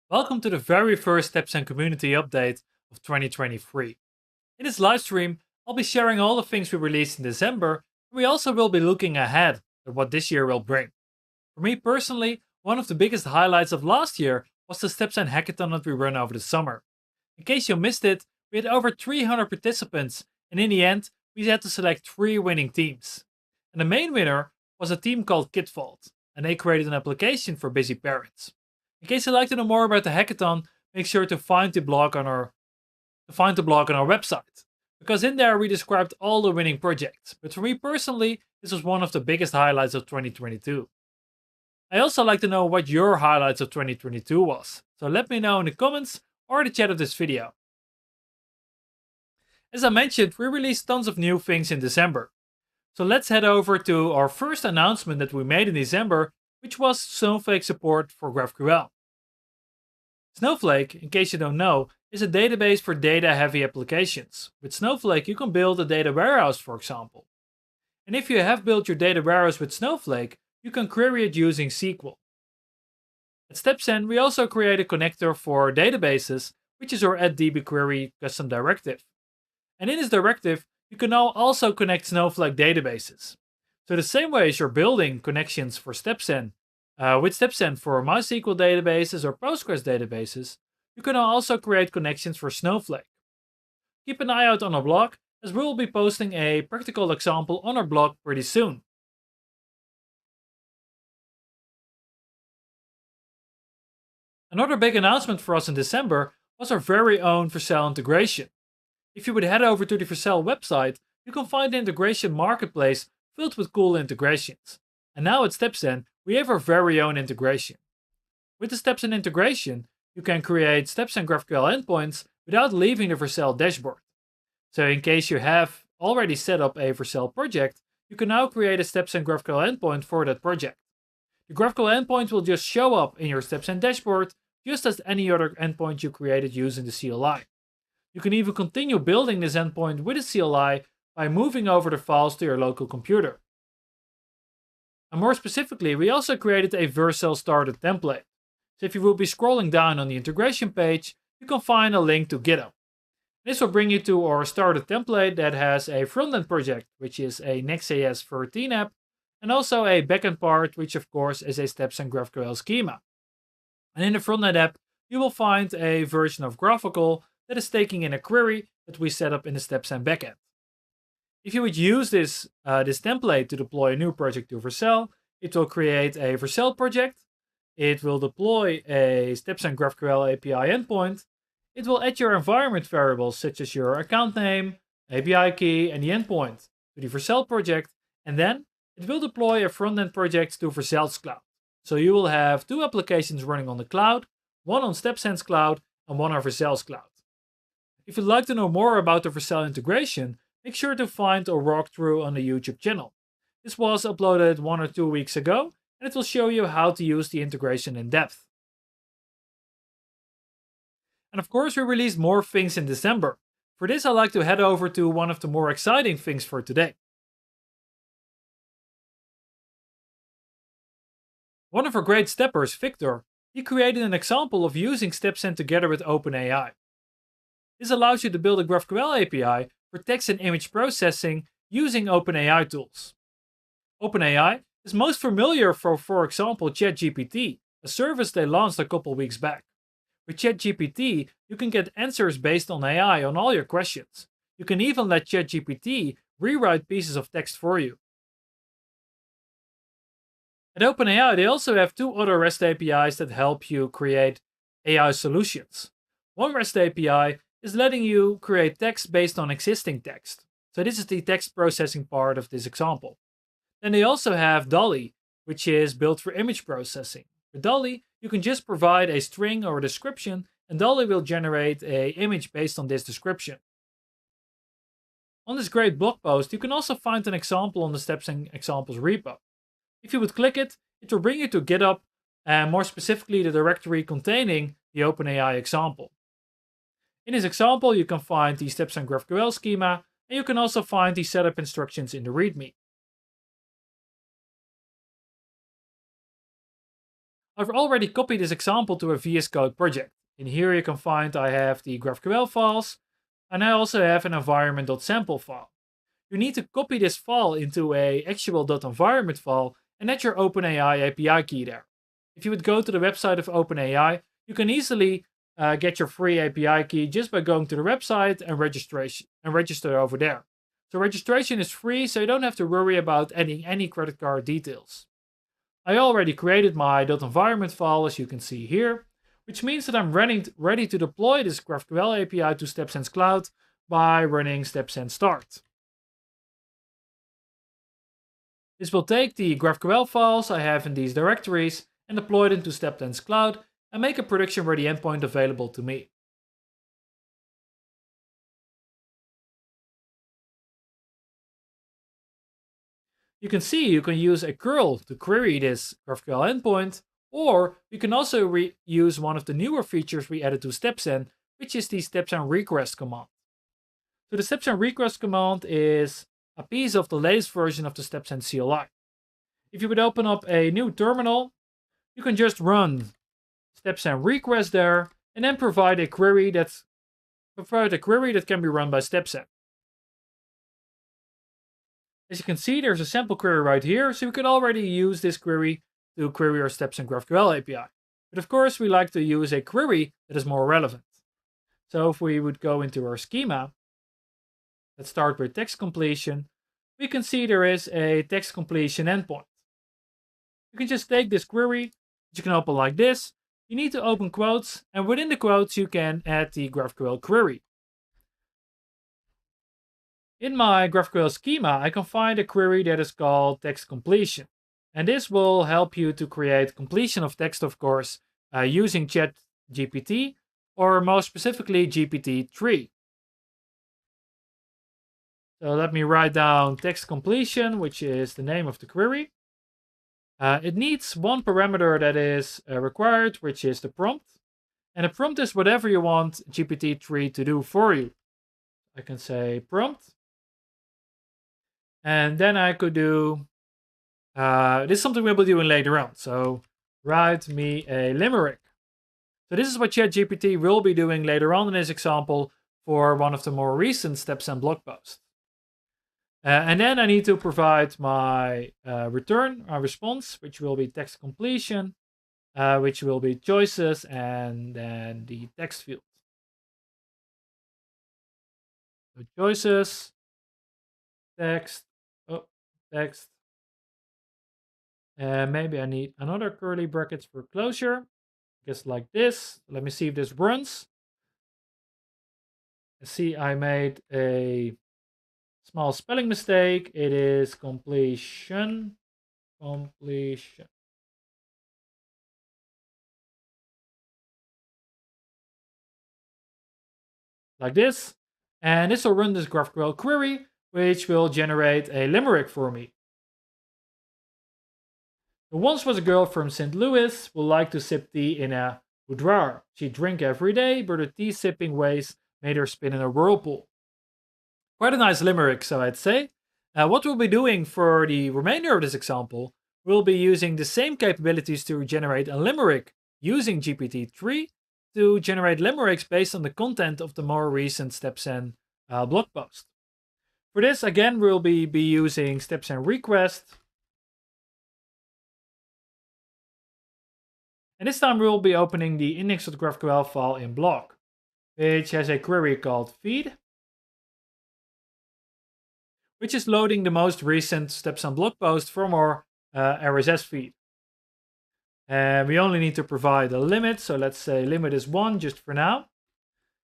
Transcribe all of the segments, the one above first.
Welcome to the very first StepZen community update of 2023. In this livestream, I'll be sharing all the things we released in December, and we also will be looking ahead at what this year will bring. For me personally, one of the biggest highlights of last year was the StepZen hackathon that we ran over the summer. In case you missed it, we had over 300 participants, and in the end, we had to select 3 winning teams. And the main winner was a team called KidVault, and they created an application for busy parents. In case you'd like to know more about the hackathon, make sure to find the blog on our website, because in there we described all the winning projects. But for me personally, this was one of the biggest highlights of 2022. I also like to know what your highlights of 2022 was, so let me know in the comments or the chat of this video. As I mentioned, we released tons of new things in December. So let's head over to our first announcement that we made in December, which was Snowflake support for GraphQL. Snowflake, in case you don't know, is a database for data-heavy applications. With Snowflake, you can build a data warehouse, for example. And if you have built your data warehouse with Snowflake, you can query it using SQL. At StepZen, we also create a connector for databases, which is our @dbquery custom directive. And in this directive, you can now also connect Snowflake databases. So the same way as you're building connections for StepZen, with StepZen for MySQL databases or Postgres databases, you can now also create connections for Snowflake. Keep an eye out on our blog, as we will be posting a practical example on our blog pretty soon. Another big announcement for us in December was our very own Vercel integration. If you would head over to the Vercel website, you can find the integration marketplace filled with cool integrations. And now at StepZen, we have our very own integration. With the StepZen integration, you can create StepZen GraphQL endpoints without leaving the Vercel dashboard. So in case you have already set up a Vercel project, you can now create a StepZen GraphQL endpoint for that project. The GraphQL endpoint will just show up in your StepZen dashboard, just as any other endpoint you created using the CLI. You can even continue building this endpoint with a CLI by moving over the files to your local computer. And more specifically, we also created a Vercel starter template. So if you will be scrolling down on the integration page, you can find a link to GitHub. This will bring you to our starter template that has a frontend project, which is a Next.js 13 app, and also a backend part, which of course is a StepZen GraphQL schema. And in the frontend app, you will find a version of GraphQL that is taking in a query that we set up in the StepZen backend. If you would use this template to deploy a new project to Vercel, it will create a Vercel project, it will deploy a StepZen GraphQL API endpoint, it will add your environment variables such as your account name, API key, and the endpoint to the Vercel project, and then it will deploy a frontend project to Vercel's cloud. So you will have 2 applications running on the cloud, one on StepZen's cloud and one on Vercel's cloud. If you'd like to know more about the Vercel integration, make sure to find a walkthrough on the YouTube channel. This was uploaded 1 or 2 weeks ago, and it will show you how to use the integration in depth. And of course, we released more things in December. For this, I'd like to head over to one of the more exciting things for today. One of our great steppers, Victor, he created an example of using StepZen together with OpenAI. This allows you to build a GraphQL API for text and image processing using OpenAI tools. OpenAI is most familiar for example, ChatGPT, a service they launched a couple weeks back. With ChatGPT, you can get answers based on AI on all your questions. You can even let ChatGPT rewrite pieces of text for you. At OpenAI, they also have 2 other REST APIs that help you create AI solutions. One REST API is letting you create text based on existing text. So this is the text processing part of this example. Then they also have DALL-E, which is built for image processing. With DALL-E, you can just provide a string or a description, and DALL-E will generate an image based on this description. On this great blog post, you can also find an example on the StepZen examples repo. If you would click it, it will bring you to GitHub, and more specifically the directory containing the OpenAI example. In this example, you can find the StepZen GraphQL schema, and you can also find the setup instructions in the README. I've already copied this example to a VS Code project. In here you can find I have the GraphQL files, and I also have an environment.sample file. You need to copy this file into a actual.environment file and add your OpenAI API key there. If you would go to the website of OpenAI, you can easily get your free API key just by going to the website and register over there. So registration is free, so you don't have to worry about adding any credit card details. I already created my .environment file, as you can see here, which means that I'm ready to deploy this GraphQL API to StepZen's cloud by running StepZen start. This will take the GraphQL files I have in these directories and deploy them to StepZen's cloud and make a production-ready endpoint available to me. You can see you can use a curl to query this GraphQL endpoint, or you can also use one of the newer features we added to StepZen, which is the StepZen request command. So the StepZen request command is a piece of the latest version of the StepZen CLI. If you would open up a new terminal, you can just run StepZen request there and then provide a query that can be run by StepZen. As you can see, there's a sample query right here, so we could already use this query to query our StepZen GraphQL API. But of course, we like to use a query that is more relevant. So if we would go into our schema, let's start with text completion, we can see there is a text completion endpoint. You can just take this query, which you can open like this. You need to open quotes, and within the quotes, you can add the GraphQL query. In my GraphQL schema, I can find a query that is called text completion. And this will help you to create completion of text, of course, using ChatGPT, or most specifically GPT-3. So let me write down text completion, which is the name of the query. It needs one parameter that is required, which is the prompt. And the prompt is whatever you want GPT-3 to do for you. I can say prompt. And then I could do, this is something we'll be doing later on. So write me a limerick. So this is what ChatGPT will be doing later on in this example for one of the more recent StepZen blog posts. And then I need to provide my return, response, which will be text completion, which will be choices, and then the text field. So choices, text, text. Maybe I need another curly brackets for closure. Just like this. Let me see if this runs. See, I made a small spelling mistake. It is completion. Completion. Like this. And this will run this GraphQL query, which will generate a limerick for me. There once was a girl from St. Louis who liked to sip tea in a boudoir. She drank every day, but her tea sipping ways made her spin in a whirlpool. Quite a nice limerick, so I'd say. What we'll be doing for the remainder of this example, we'll be using the same capabilities to generate a limerick using GPT-3 to generate limericks based on the content of the more recent StepZen blog post. For this, again, we'll be using StepZen request. And this time we'll be opening the index.graphql file in blog, which has a query called feed, which is loading the most recent StepZen blog post from our RSS feed. And we only need to provide a limit, so let's say limit is 1 just for now.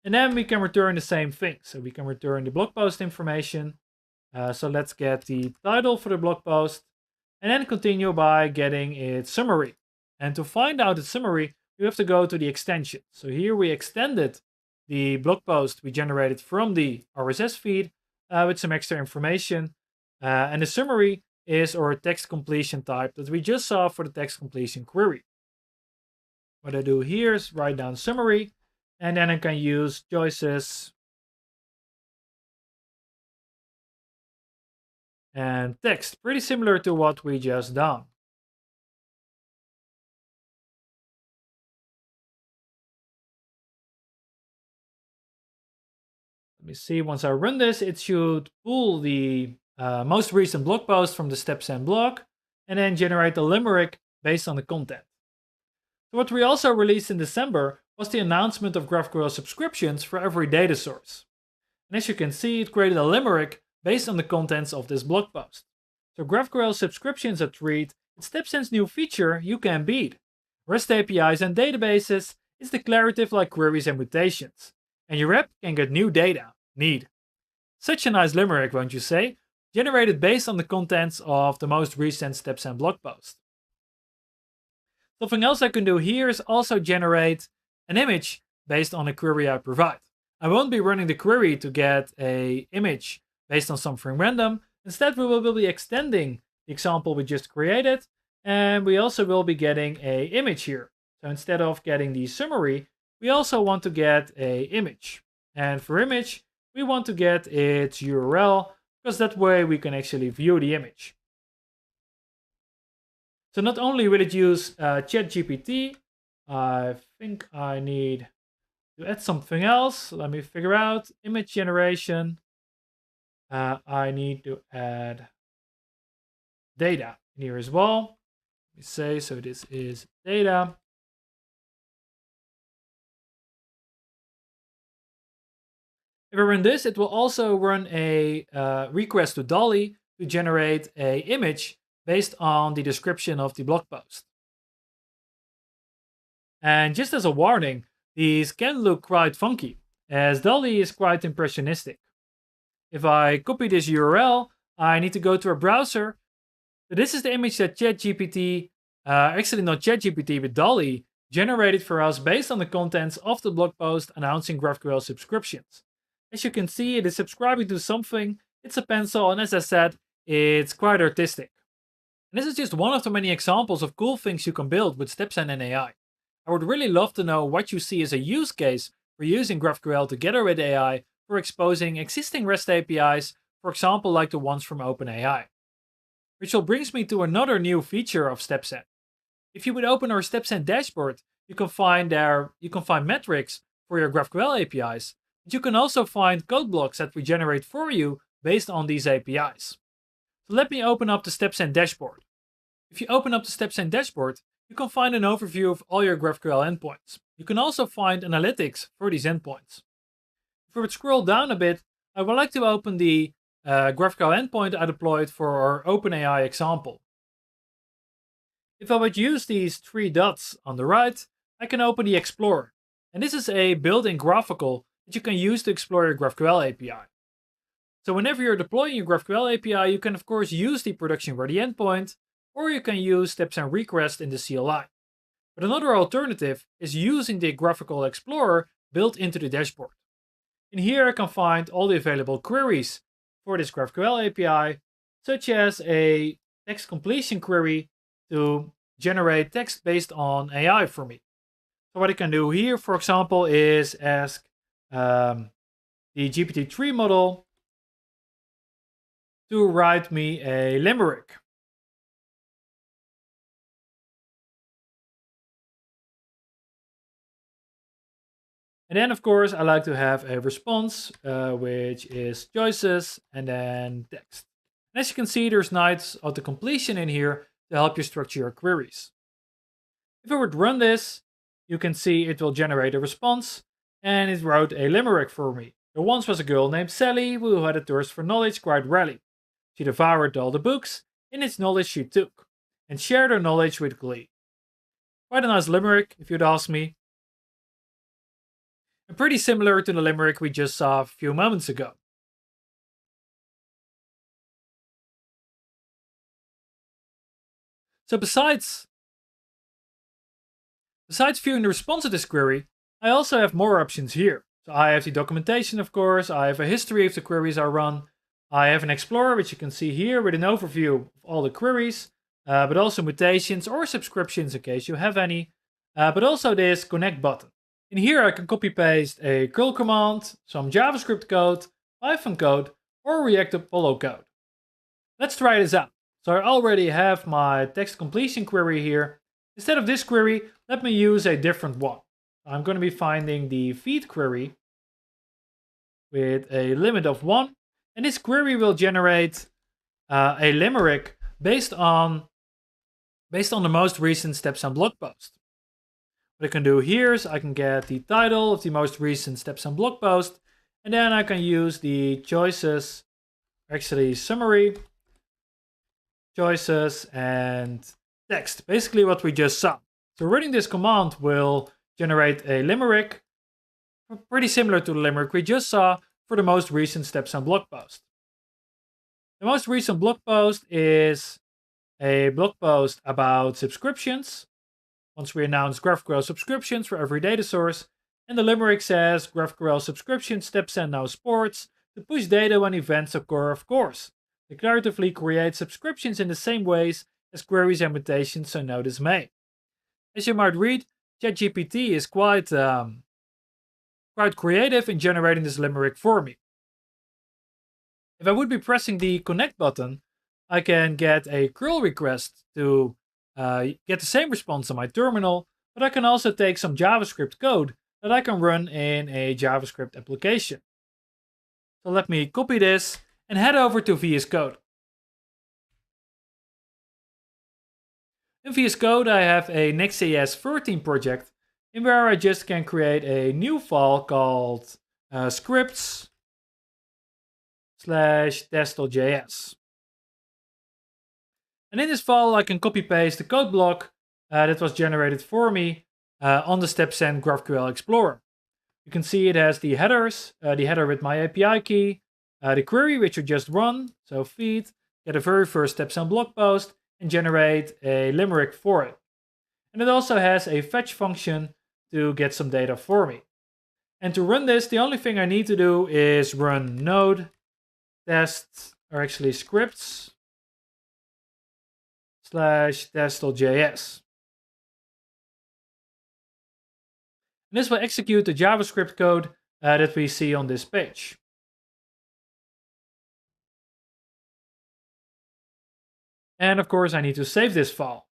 And then we can return the same thing. So we can return the blog post information. So let's get the title for the blog post, and then continue by getting its summary. And to find out the summary, you have to go to the extension. So here we extended the blog post we generated from the RSS feed with some extra information. And the summary is our text completion type that we just saw for the text completion query. What I do here is write down summary, and then I can use choices and text, pretty similar to what we just done. Let me see, once I run this, it should pull the most recent blog post from the StepZen blog and then generate a limerick based on the content. So what we also released in December was the announcement of GraphQL subscriptions for every data source. And as you can see, it created a limerick based on the contents of this blog post. So GraphQL subscriptions are treat, it's StepZen's new feature you can beat. REST APIs and databases is declarative like queries and mutations. And your app can get new data. Neat. Such a nice limerick, won't you say? Generated based on the contents of the most recent StepZen blog post. Something else I can do here is also generate an image based on a query I provide. I won't be running the query to get an image based on something random. Instead, we will be extending the example we just created, and we also will be getting an image here. So instead of getting the summary, we also want to get an image. And for image, we want to get its URL, because that way we can actually view the image. So not only will it use ChatGPT, I think I need to add something else. Let me figure out image generation. I need to add data in here as well. Let me say, so this is data. If I run this, it will also run a request to DALL-E to generate an image based on the description of the blog post. And just as a warning, these can look quite funky, as DALL-E is quite impressionistic. If I copy this URL, I need to go to a browser. So this is the image that ChatGPT, actually not ChatGPT, but DALL-E generated for us based on the contents of the blog post announcing GraphQL subscriptions. As you can see, it is subscribing to something, it's a pencil, and as I said, it's quite artistic. And this is just one of the many examples of cool things you can build with StepZen and AI. I would really love to know what you see as a use case for using GraphQL together with AI for exposing existing REST APIs, for example like the ones from OpenAI. Which brings me to another new feature of StepZen. If you would open our StepZen dashboard, you can find metrics for your GraphQL APIs, but you can also find code blocks that we generate for you based on these APIs. So let me open up the StepZen dashboard. If you open up the StepZen dashboard, you can find an overview of all your GraphQL endpoints. You can also find analytics for these endpoints. If we would scroll down a bit, I would like to open the GraphQL endpoint I deployed for our OpenAI example. If I would use these three dots on the right, I can open the Explorer. And this is a built-in graphical that you can use to explore your GraphQL API. So whenever you're deploying your GraphQL API, you can of course use the production-ready endpoint, or you can use StepZen request in the CLI. But another alternative is using the Graphical Explorer built into the dashboard. In here I can find all the available queries for this GraphQL API, such as a text completion query to generate text based on AI for me. So what I can do here, for example, is ask the GPT-3 model to write me a limerick. And then, of course, I like to have a response, which is choices and then text. And as you can see, there's nice auto completion in here to help you structure your queries. If I would run this, you can see it will generate a response, and it wrote a limerick for me. There once was a girl named Sally who had a thirst for knowledge quite rarely. She devoured all the books in its knowledge she took, and shared her knowledge with glee. Quite a nice limerick, if you'd ask me. And pretty similar to the limerick we just saw a few moments ago. So besides viewing the response to this query, I also have more options here. So I have the documentation, of course, I have a history of the queries I run, I have an Explorer, which you can see here with an overview of all the queries, but also mutations or subscriptions in case you have any, but also this connect button. In here I can copy paste a curl command, some JavaScript code, Python code, or React Apollo code. Let's try this out. So I already have my text completion query here. Instead of this query, let me use a different one. I'm going to be finding the feed query, with a limit of 1. And this query will generate a limerick based on the most recent StepZen blog post. What I can do here is I can get the title of the most recent StepZen blog post, and then I can use the choices, actually summary, choices, and text. Basically what we just saw. So running this command will generate a limerick, pretty similar to the limerick we just saw for the most recent StepZen blog post. The most recent blog post is a blog post about subscriptions. Once we announce GraphQL subscriptions for every data source, and the limerick says GraphQL subscription StepZen now supports to push data when events occur, of course. Declaratively create subscriptions in the same ways as queries and mutations, so no dismay. As you might read, ChatGPT is quite creative in generating this limerick for me. If I would be pressing the connect button, I can get a curl request to get the same response on my terminal, but I can also take some JavaScript code that I can run in a JavaScript application. So let me copy this and head over to VS Code. In VS Code, I have a Next.js 13 project in where I just can create a new file called scripts/test.js. And in this file, I can copy paste the code block that was generated for me on the StepZen GraphQL Explorer. You can see it has the headers, the header with my API key, the query which you just run, so feed, get the very first StepZen blog post, and generate a limerick for it. And it also has a fetch function to get some data for me. And to run this, the only thing I need to do is run node test, or actually scripts/test.js. And this will execute the JavaScript code that we see on this page. And of course, I need to save this file.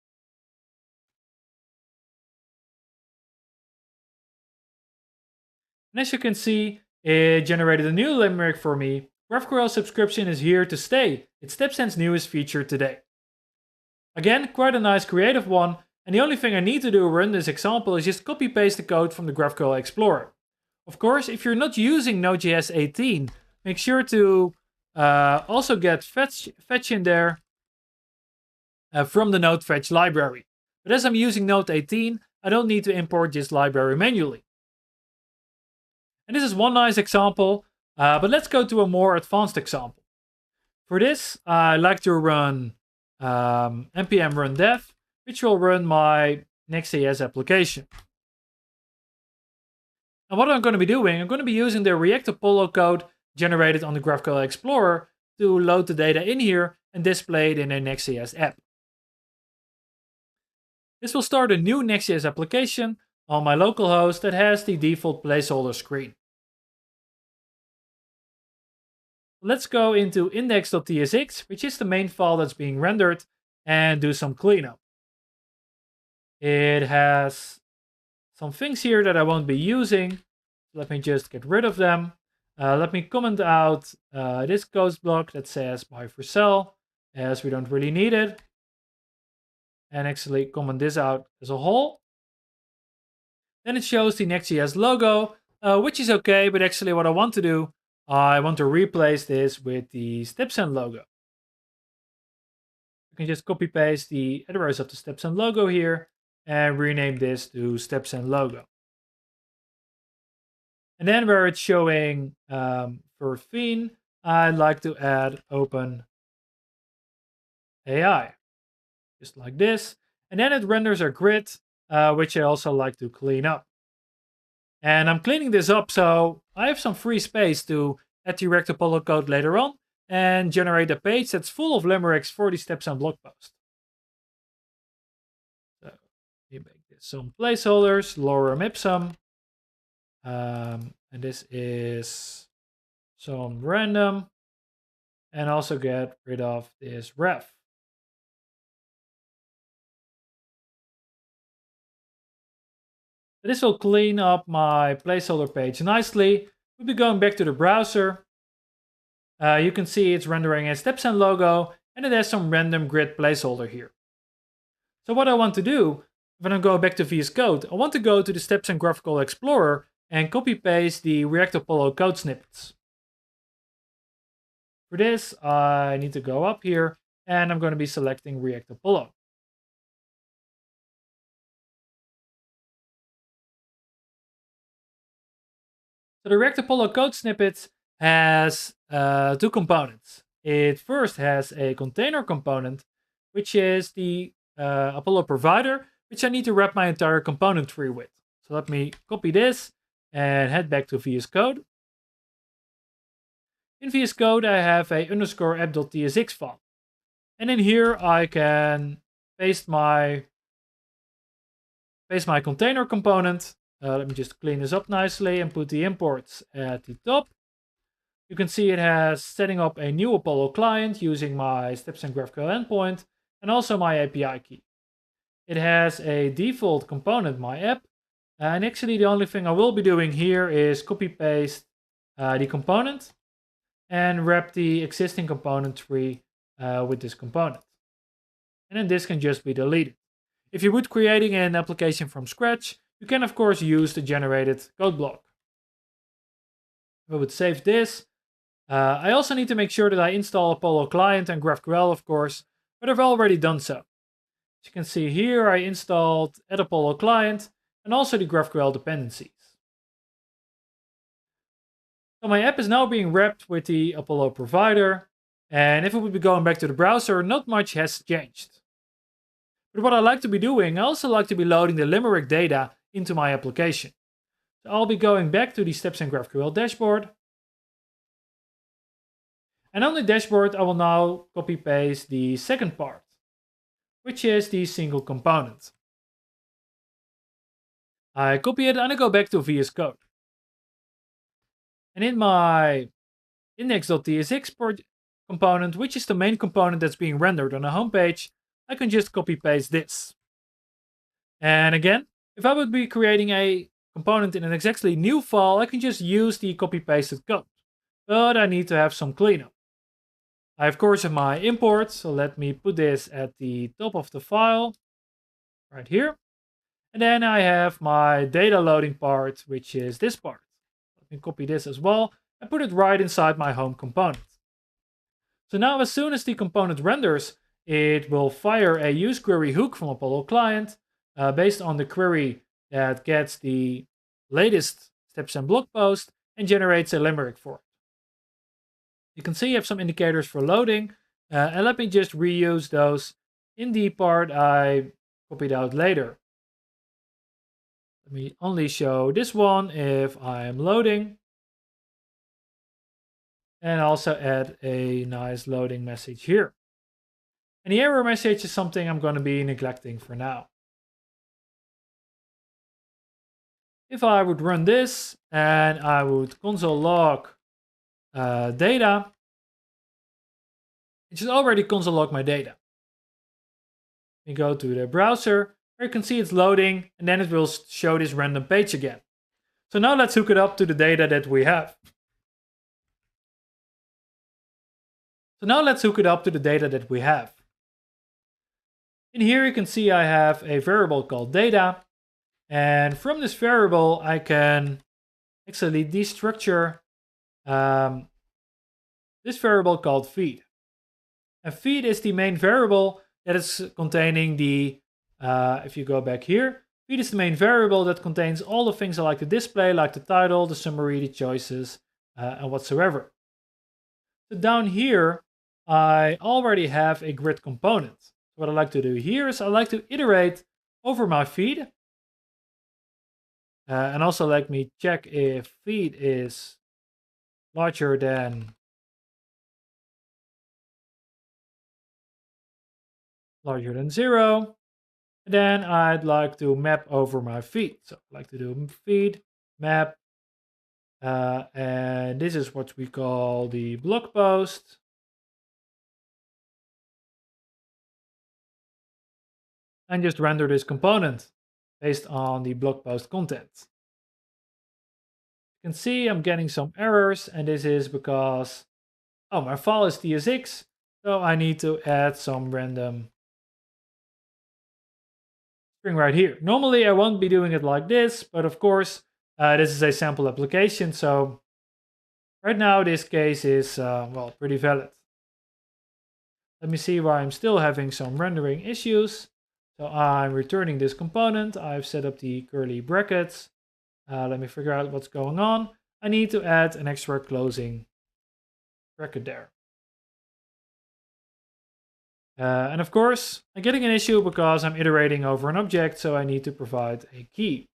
And as you can see, it generated a new limerick for me. GraphQL subscription is here to stay. It's StepZen's newest feature today. Again, quite a nice creative one. And the only thing I need to do to run this example is just copy paste the code from the GraphQL Explorer. Of course, if you're not using Node.js 18, make sure to also get fetch in there from the Node fetch library. But as I'm using Node 18, I don't need to import this library manually. And this is one nice example, but let's go to a more advanced example. For this, I like to run npm run dev, which will run my Next.js application. And what I'm going to be doing, I'm going to be using the React Apollo code generated on the GraphQL Explorer to load the data in here and display it in a Next.js app. This will start a new Next.js application on my local host that has the default placeholder screen. Let's go into index.tsx, which is the main file that's being rendered, and do some cleanup. It has some things here that I won't be using. Let me just get rid of them. Let me comment out this code block that says by Vercel, as we don't really need it. And actually comment this out as a whole. Then it shows the Next.js logo, which is okay, but actually what I want to do, I want to replace this with the StepZen logo. You can just copy paste the address of the StepZen logo here and rename this to StepZen logo. And then where it's showing for theme, I'd like to add open AI, just like this. And then it renders a grid, which I also like to clean up. And I'm cleaning this up so I have some free space to add the React Apollo code later on and generate a page that's full of limericks for the StepZen blog post. So we make this some placeholders, lorem ipsum. And this is some random. And also get rid of this ref. This will clean up my placeholder page nicely. We'll be going back to the browser. You can see it's rendering a StepZen logo, and it has some random grid placeholder here. So what I want to do, when I go back to VS Code, I want to go to the StepZen Graphical Explorer and copy paste the React Apollo code snippets. For this, I need to go up here, and I'm going to be selecting React Apollo. So the React Apollo code snippets has two components. It first has a container component, which is the Apollo provider, which I need to wrap my entire component tree with. So let me copy this and head back to VS Code. In VS Code, I have a underscore app.tsx file. And in here, I can paste my container component. Let me just clean this up nicely and put the imports at the top. You can see it has setting up a new Apollo client using my StepZen GraphQL endpoint and also my API key. It has a default component, my app, and actually the only thing I will be doing here is copy paste the component and wrap the existing component tree with this component. And then this can just be deleted. If you would creating an application from scratch, you can of course use the generated code block. If I would save this, I also need to make sure that I install Apollo client and GraphQL of course, but I've already done so. As you can see here, I installed add Apollo client and also the GraphQL dependencies. So my app is now being wrapped with the Apollo provider, and if it would be going back to the browser, not much has changed. But what I like to be doing, I also like to be loading the Limerick data into my application. So I'll be going back to the StepZen GraphQL dashboard. And on the dashboard, I will now copy paste the second part, which is the single component. I copy it and I go back to VS Code. And in my index.tsx component, which is the main component that's being rendered on the homepage, I can just copy paste this. And again, if I would be creating a component in an exactly new file, I can just use the copy pasted code. But I need to have some cleanup. I of course have my import, so let me put this at the top of the file, right here. And then I have my data loading part, which is this part. Let me copy this as well and put it right inside my home component. So now as soon as the component renders, it will fire a use query hook from Apollo client based on the query that gets the latest StepZen blog post and generates a limerick for it. You can see I have some indicators for loading, and let me just reuse those in the part I copied out later. Let me only show this one if I am loading. And also add a nice loading message here. And the error message is something I'm going to be neglecting for now. If I would run this and I would console log data, it should already console log my data. We go to the browser, where you can see it's loading, and then it will show this random page again. So now let's hook it up to the data that we have. In here you can see I have a variable called data, and from this variable I can actually destructure this variable called feed. And feed is the main variable that is containing the, if you go back here, feed is the main variable that contains all the things I like to display, like the title, the summary, the choices, and whatsoever. So down here, I already have a grid component. So what I like to do here is I like to iterate over my feed. And also let me check if feed is larger than zero. And then I'd like to map over my feed. So I'd like to do feed, map, and this is what we call the blog post. And just render this component based on the blog post content. You can see I'm getting some errors, and this is because, oh, my file is tsx, so I need to add some random string right here. Normally I won't be doing it like this, but of course, this is a sample application, so right now this case is, well, pretty valid. Let me see why I'm still having some rendering issues. So I'm returning this component. I've set up the curly brackets. Let me figure out what's going on. I need to add an extra closing bracket there. And of course, I'm getting an issue because I'm iterating over an object, so I need to provide a key.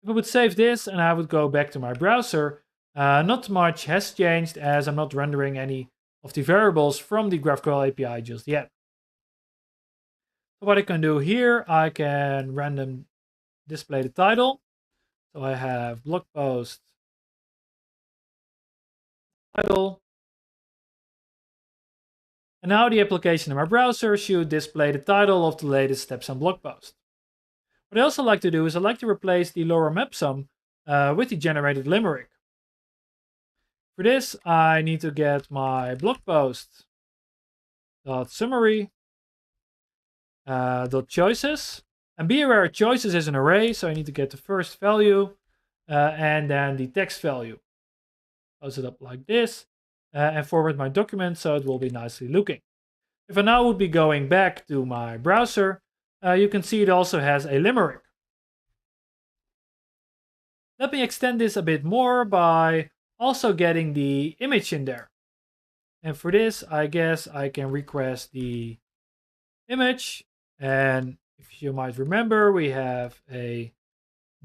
If I would save this and I would go back to my browser, not much has changed as I'm not rendering any of the variables from the GraphQL API just yet. So what I can do here, I can random display the title. So I have blog post title. And now the application in my browser should display the title of the latest StepZen blog post. What I also like to do is I like to replace the lorem ipsum with the generated limerick. For this, I need to get my blog post .summary .choices. And be aware, choices is an array, so I need to get the first value and then the text value. Close it up like this and forward my document so it will be nicely looking. If I now would be going back to my browser, you can see it also has a limerick. Let me extend this a bit more by also getting the image in there. And for this, I guess I can request the image. And if you might remember, we have a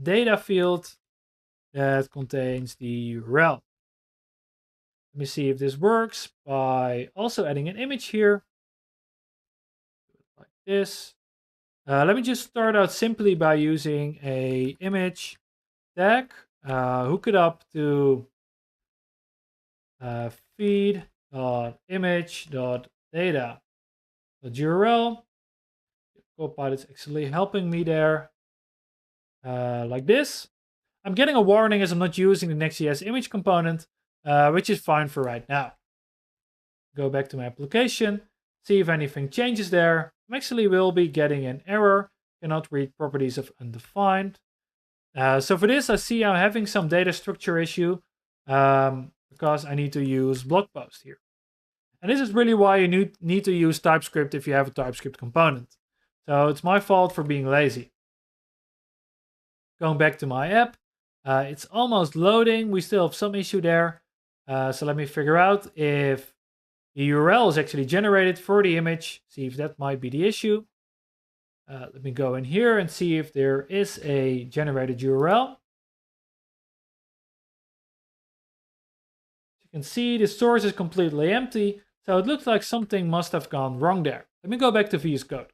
data field that contains the URL. Let me see if this works by also adding an image here. Like this. Let me just start out simply by using a image tag, hook it up to feed.image.data.url. Copilot's actually helping me there, like this. I'm getting a warning as I'm not using the Next.js image component, which is fine for right now. Go back to my application, see if anything changes there. I actually will be getting an error, cannot read properties of undefined. So for this, I see I'm having some data structure issue because I need to use blog post here. And this is really why you need to use TypeScript if you have a TypeScript component. So it's my fault for being lazy. Going back to my app, it's almost loading. We still have some issue there. So let me figure out if the URL is actually generated for the image. See if that might be the issue. Let me go in here and see if there is a generated URL. You can see the source is completely empty. So it looks like something must have gone wrong there. Let me go back to VS Code.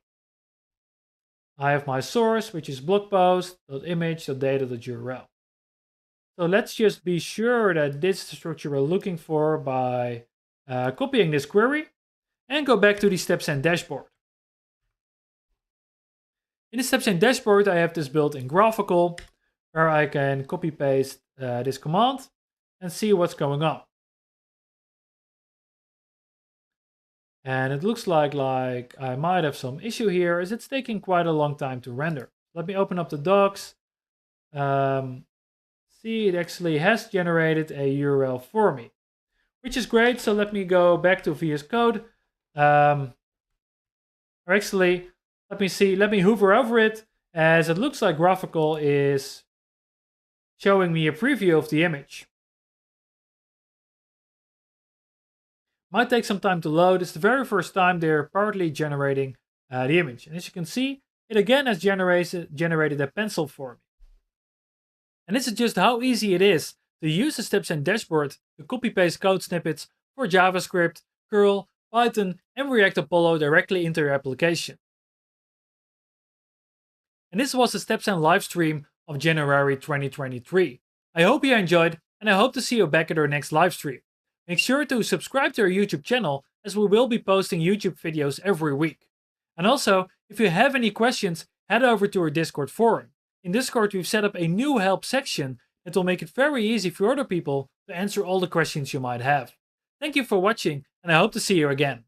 I have my source, which is blog post.image.data.url. So let's just be sure that this is the structure we're looking for by copying this query and go back to the StepZen dashboard. In the StepZen dashboard, I have this built in GraphQL where I can copy paste this command and see what's going on. And it looks like I might have some issue here as it's taking quite a long time to render. Let me open up the docs. See, it actually has generated a URL for me, which is great. So let me go back to VS Code. Or actually, let me hover over it as it looks like GraphQL is showing me a preview of the image. Might take some time to load. It's the very first time they're partly generating the image. And as you can see, it again has generated a pencil for me. And this is just how easy it is to use the StepZen dashboard to copy-paste code snippets for JavaScript, Curl, Python, and React Apollo directly into your application. And this was the StepZen live stream of January 2023. I hope you enjoyed, and I hope to see you back at our next live stream. Make sure to subscribe to our YouTube channel as we will be posting YouTube videos every week. And also, if you have any questions, head over to our Discord forum. In Discord, we've set up a new help section that will make it very easy for other people to answer all the questions you might have. Thank you for watching, and I hope to see you again.